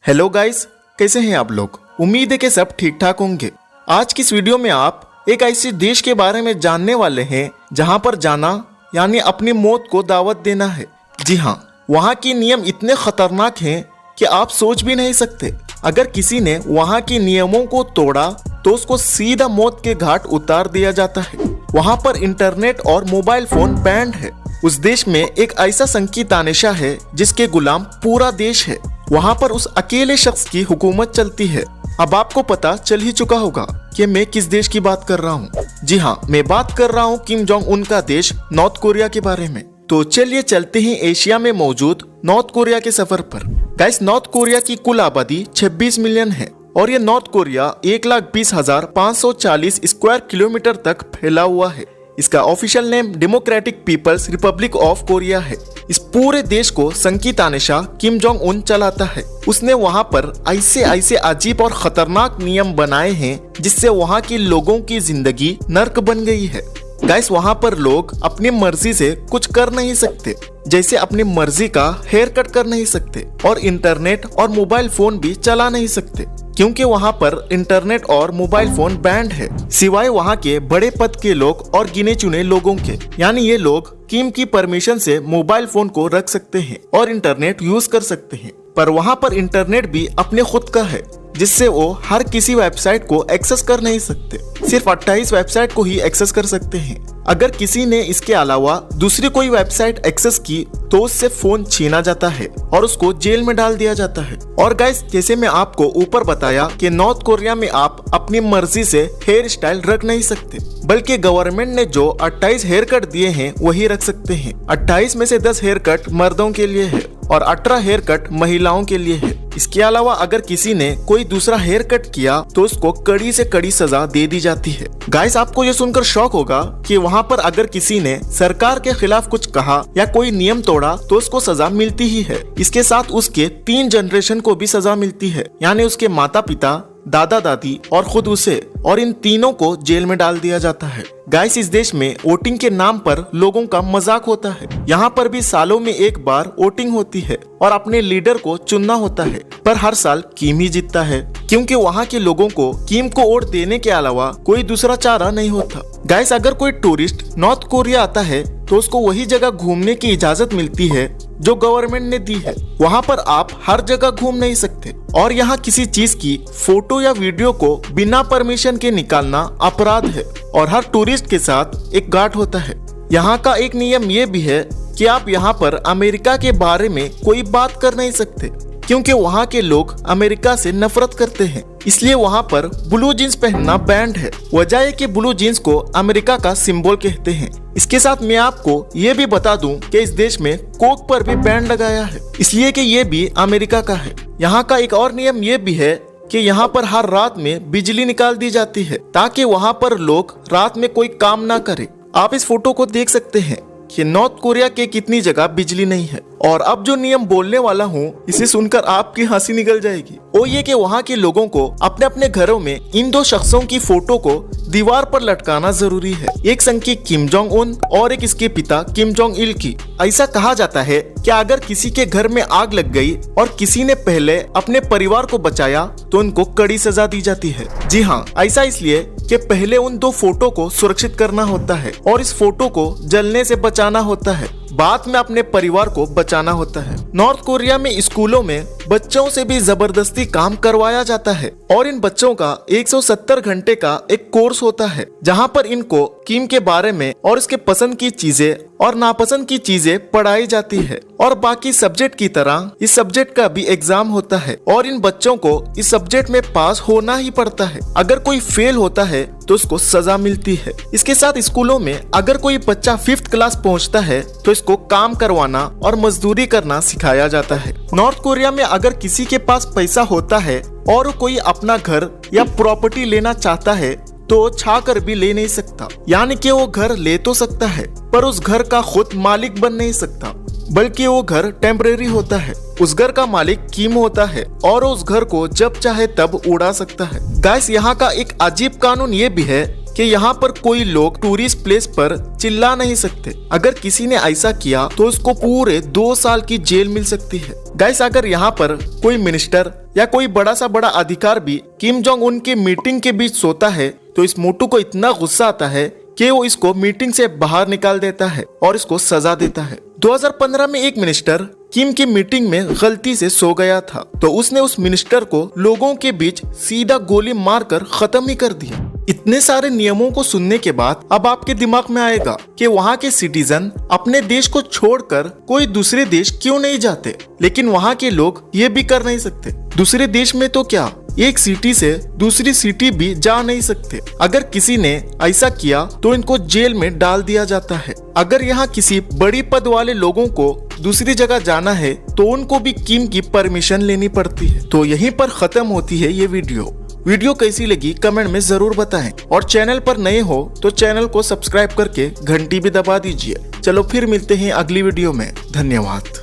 Hello guys, कैसे हैं आप लोग। उम्मीद है कि सब ठीक ठाक होंगे। आज की इस वीडियो में आप एक ऐसे देश के बारे में जानने वाले हैं जहां पर जाना यानी अपनी मौत को दावत देना है। जी हाँ, वहां के नियम इतने खतरनाक हैं कि आप सोच भी नहीं सकते। अगर किसी ने वहां के नियमों को तोड़ा तो उसको सीधा मौत के घाट उतार दिया जाता है। वहां पर इंटरनेट और मोबाइल फोन बैंड है। उस देश में एक ऐसा संकी तानाशाह है जिसके गुलाम पूरा देश है। वहां पर उस अकेले शख्स की हुकूमत चलती है। अब आपको पता चल ही चुका होगा कि मैं किस देश की बात कर रहा हूँ। जी हाँ, मैं बात कर रहा हूँ किम जोंग उन का देश नॉर्थ कोरिया के बारे में। तो चलिए चलते हैं एशिया में मौजूद नॉर्थ कोरिया के सफर पर। गाइस, नॉर्थ कोरिया की कुल आबादी 26 मिलियन है और ये नॉर्थ कोरिया 1,20,540 स्क्वायर किलोमीटर तक फैला हुआ है। इसका official name Democratic People's Republic of Korea है। इस पूरे देश को संकी तानाशाह किम जोंग उन चलाता है। उसने वहां पर ऐसे अजीब और खतरनाक नियम बनाए हैं जिससे वहां के लोगों की जिंदगी नर्क बन गई है। गाइस, वहां पर लोग अपनी मर्जी से कुछ कर नहीं सकते, जैसे अपनी मर्जी का हेयर कट कर नहीं सकते और इंटरनेट और मोबाइल फोन भी चला नहीं सकते क्योंकि वहां पर इंटरनेट और मोबाइल फोन बैंड है, सिवाय वहां के बड़े पद के लोग और गिने चुने लोगों के। यानी ये लोग किम की परमिशन से मोबाइल फोन को रख सकते हैं और इंटरनेट यूज कर सकते हैं। पर वहां पर इंटरनेट भी अपने खुद का है जिससे वो हर किसी वेबसाइट को एक्सेस कर नहीं सकते। सिर्फ 28 वेबसाइट को ही एक्सेस कर सकते हैं। अगर किसी ने इसके अलावा दूसरी कोई वेबसाइट एक्सेस की तो उससे फोन छीना जाता है और उसको जेल में डाल दिया जाता है। और गाइस, जैसे मैं आपको ऊपर बताया कि नॉर्थ कोरिया में आप अपनी मर्जी से हेयर स्टाइल रख नहीं सकते, बल्कि गवर्नमेंट ने जो 28 हेयर कट दिए हैं वही रख सकते हैं। 28 में से 10 हेयर कट मर्दों के लिए है और 18 हेयर कट महिलाओं के लिए है। इसके अलावा अगर किसी ने कोई दूसरा हेयर कट किया तो उसको कड़ी से कड़ी सजा दे दी जाती है। गाइस, आपको ये सुनकर शॉक होगा कि वहाँ पर अगर किसी ने सरकार के खिलाफ कुछ कहा या कोई नियम तोड़ा तो उसको सजा मिलती ही है। इसके साथ उसके 3 जनरेशन को भी सजा मिलती है, यानी उसके माता पिता, दादा दादी और खुद उसे, और इन तीनों को जेल में डाल दिया जाता है। गाइस, इस देश में वोटिंग के नाम पर लोगों का मजाक होता है। यहाँ पर भी सालों में एक बार वोटिंग होती है और अपने लीडर को चुनना होता है, पर हर साल किम ही जीतता है क्योंकि वहाँ के लोगों को किम को वोट देने के अलावा कोई दूसरा चारा नहीं होता। गाइस, अगर कोई टूरिस्ट नॉर्थ कोरिया आता है तो उसको वही जगह घूमने की इजाजत मिलती है जो गवर्नमेंट ने दी है। वहाँ पर आप हर जगह घूम नहीं सकते और यहाँ किसी चीज की फोटो या वीडियो को बिना परमिशन के निकालना अपराध है और हर टूरिस्ट के साथ एक गार्ड होता है। यहाँ का एक नियम ये भी है कि आप यहाँ पर अमेरिका के बारे में कोई बात कर नहीं सकते क्योंकि वहाँ के लोग अमेरिका से नफरत करते हैं। इसलिए वहाँ पर ब्लू जींस पहनना बैंड है। वजह है कि ब्लू जींस को अमेरिका का सिंबल कहते हैं। इसके साथ मैं आपको ये भी बता दूं कि इस देश में कोक पर भी बैन लगाया है, इसलिए कि ये भी अमेरिका का है। यहाँ का एक और नियम ये भी है कि यहाँ पर हर रात में बिजली निकाल दी जाती है ताकि वहाँ पर लोग रात में कोई काम ना करे। आप इस फोटो को देख सकते हैं कि नॉर्थ कोरिया के कितनी जगह बिजली नहीं है। और अब जो नियम बोलने वाला हूँ इसे सुनकर आपकी हंसी निकल जाएगी। वो ये कि वहाँ के लोगों को अपने अपने घरों में इन 2 शख्सों की फोटो को दीवार पर लटकाना जरूरी है, एक संकी किम जोंग उन और एक इसके पिता किम जोंग इल की। ऐसा कहा जाता है कि अगर किसी के घर में आग लग गई और किसी ने पहले अपने परिवार को बचाया तो उनको कड़ी सजा दी जाती है। जी हाँ, ऐसा इसलिए कि पहले उन 2 फोटो को सुरक्षित करना होता है और इस फोटो को जलने से बचाना होता है, बाद में अपने परिवार को बचाना होता है। नॉर्थ कोरिया में स्कूलों में बच्चों से भी जबरदस्ती काम करवाया जाता है और इन बच्चों का 170 घंटे का एक कोर्स होता है जहां पर इनको किम के बारे में और इसके पसंद की चीजें और नापसंद की चीजें पढ़ाई जाती है और बाकी सब्जेक्ट की तरह इस सब्जेक्ट का भी एग्जाम होता है और इन बच्चों को इस सब्जेक्ट में पास होना ही पड़ता है। अगर कोई फेल होता है तो उसको सजा मिलती है। इसके साथ स्कूलों में अगर कोई बच्चा 5th क्लास पहुंचता है तो इसको काम करवाना और मजदूरी करना सिखाया जाता है। नॉर्थ कोरिया में अगर किसी के पास पैसा होता है और कोई अपना घर या प्रॉपर्टी लेना चाहता है तो छा कर भी ले नहीं सकता, यानी कि वो घर ले तो सकता है पर उस घर का खुद मालिक बन नहीं सकता, बल्कि वो घर टेम्परेरी होता है। उस घर का मालिक किम होता है और उस घर को जब चाहे तब उड़ा सकता है। गाइस, यहाँ का एक अजीब कानून ये भी है कि यहाँ पर कोई लोग टूरिस्ट प्लेस पर चिल्ला नहीं सकते। अगर किसी ने ऐसा किया तो उसको पूरे 2 साल की जेल मिल सकती है। गाइस, अगर यहाँ पर कोई मिनिस्टर या कोई बड़ा सा बड़ा अधिकार भी किम जोंग उन की मीटिंग के बीच सोता है तो इस मोटू को इतना गुस्सा आता है कि वो इसको मीटिंग से बाहर निकाल देता है और इसको सजा देता है। 2015 में एक मिनिस्टर किम की मीटिंग में गलती से सो गया था तो उसने उस मिनिस्टर को लोगों के बीच सीधा गोली मारकर खत्म ही कर दिया। इतने सारे नियमों को सुनने के बाद अब आपके दिमाग में आएगा कि वहाँ के सिटीजन अपने देश को छोड़कर कोई दूसरे देश क्यों नहीं जाते, लेकिन वहाँ के लोग ये भी कर नहीं सकते। दूसरे देश में तो क्या, एक सिटी से दूसरी सिटी भी जा नहीं सकते। अगर किसी ने ऐसा किया तो इनको जेल में डाल दिया जाता है। अगर यहाँ किसी बड़ी पद वाले लोगों को दूसरी जगह जाना है तो उनको भी किम की परमिशन लेनी पड़ती है। तो यहीं पर खत्म होती है ये वीडियो कैसी लगी कमेंट में जरूर बताएं और चैनल पर नए हो तो चैनल को सब्सक्राइब करके घंटी भी दबा दीजिए। चलो फिर मिलते हैं अगली वीडियो में। धन्यवाद।